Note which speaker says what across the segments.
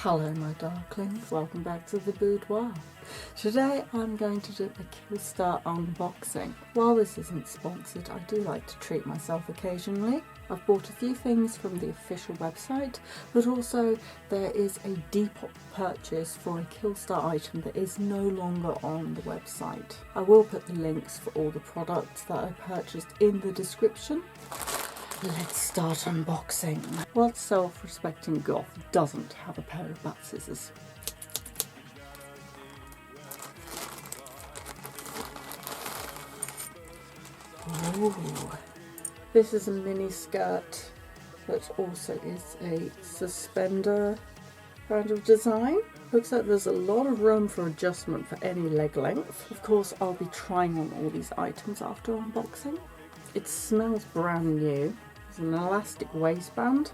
Speaker 1: Hello my darklings, welcome back to the boudoir. Today I'm going to do a Killstar unboxing. While this isn't sponsored, I do like to treat myself occasionally. I've bought a few things from the official website, but also there is a Depop purchase for a Killstar item that is no longer on the website. I will put the links for all the products that I purchased in the description. Let's start unboxing. What self-respecting goth doesn't have a pair of bat scissors? Ooh. This is a mini skirt that also is a suspender kind of design. Looks like there's a lot of room for adjustment for any leg length. Of course, I'll be trying on all these items after unboxing. It smells brand new. There's an elastic waistband,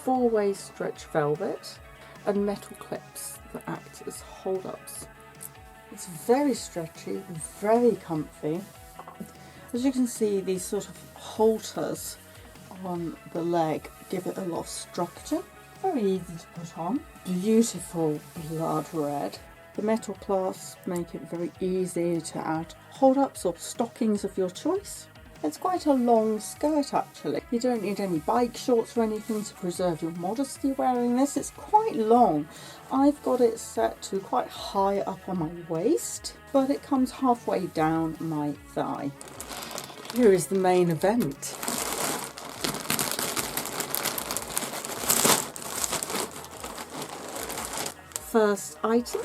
Speaker 1: 4-way stretch velvet, and metal clips that act as hold-ups. It's very stretchy, very comfy. As you can see, these sort of halters on the leg give it a lot of structure. Very easy to put on. Beautiful blood red. The metal clasps make it very easy to add hold-ups or stockings of your choice. It's quite a long skirt actually. You don't need any bike shorts or anything to preserve your modesty wearing this. It's quite long. I've got it set to quite high up on my waist, but it comes halfway down my thigh. Here is the main event. First item.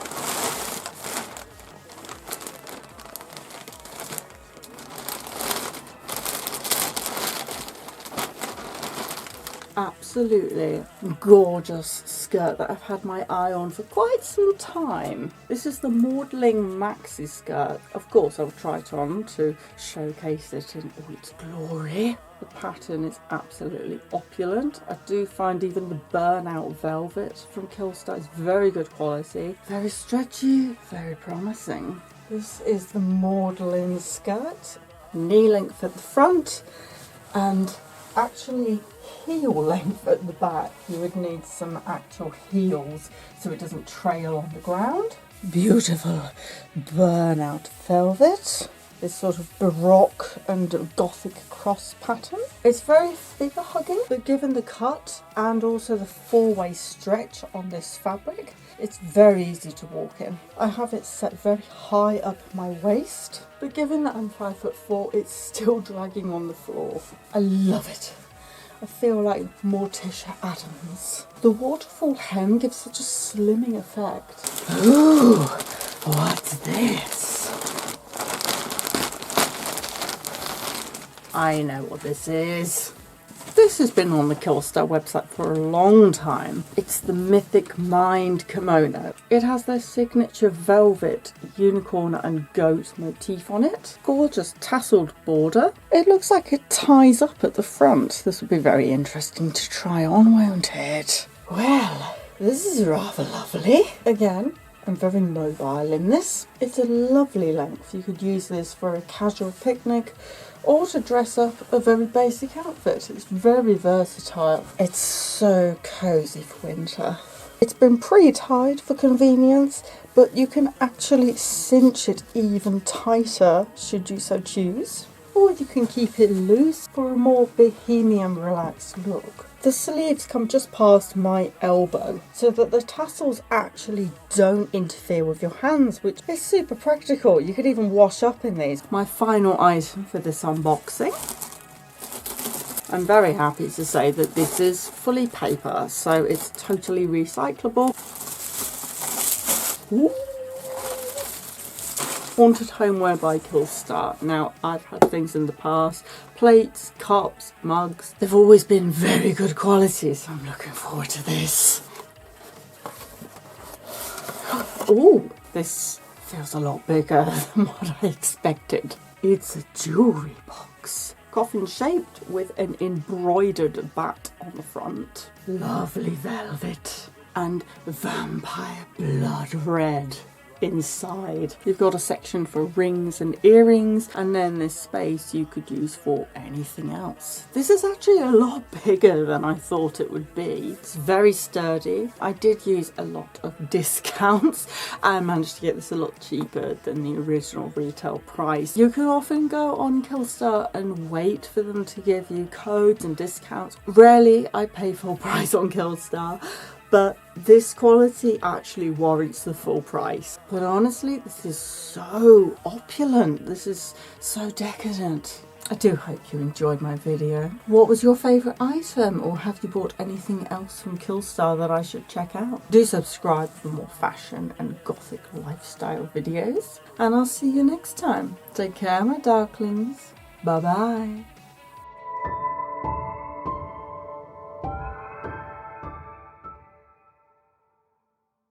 Speaker 1: Absolutely gorgeous skirt that I've had my eye on for quite some time. This is the Maudling maxi skirt. Of course I'll try it on to showcase it in all its glory. The pattern is absolutely opulent. I do find even the burnout velvet from Killstar is very good quality. Very stretchy, very promising. This is the Maudling skirt. Knee length at the front and actually heel length at the back. You would need some actual heels so it doesn't trail on the ground. Beautiful burnout velvet. This sort of baroque and gothic cross pattern. It's very figure hugging, but given the cut and also the 4-way stretch on this fabric, it's very easy to walk in. I have it set very high up my waist, but given that I'm 5'4", it's still dragging on the floor. I love it. I feel like Morticia Adams. The waterfall hem gives such a slimming effect. Ooh, what's this? I know what this is. This has been on the Killstar website for a long time. It's the Mythic Mind kimono. It has their signature velvet, unicorn and goat motif on it. Gorgeous tasseled border. It looks like it ties up at the front. This would be very interesting to try on, won't it? Well, this is rather lovely. Again, I'm very mobile in this. It's a lovely length. You could use this for a casual picnic or to dress up a very basic outfit. It's very versatile. It's so cozy for winter. It's been pre-tied for convenience, but you can actually cinch it even tighter should you so choose. Or you can keep it loose for a more bohemian relaxed look. The sleeves come just past my elbow so that the tassels actually don't interfere with your hands, which is super practical. You could even wash up in these. My final item for this unboxing. I'm very happy to say that this is fully paper, so it's totally recyclable. Ooh. Haunted Homeware by Killstar. Now, I've had things in the past, plates, cups, mugs. They've always been very good quality, so I'm looking forward to this. Oh, this feels a lot bigger than what I expected. It's a jewellery box. Coffin shaped with an embroidered bat on the front. Lovely velvet and vampire blood red. inside. You've got a section for rings and earrings, and then this space you could use for anything else. This is actually a lot bigger than I thought it would be. It's very sturdy. I did use a lot of discounts and managed to get this a lot cheaper than the original retail price. You can often go on Killstar and wait for them to give you codes and discounts. Rarely I pay full price on Killstar, but this quality actually warrants the full price. But honestly, this is so opulent. This is so decadent. I do hope you enjoyed my video. What was your favourite item, or have you bought anything else from Killstar that I should check out? Do subscribe for more fashion and gothic lifestyle videos, and I'll see you next time. Take care, my darklings. Bye bye.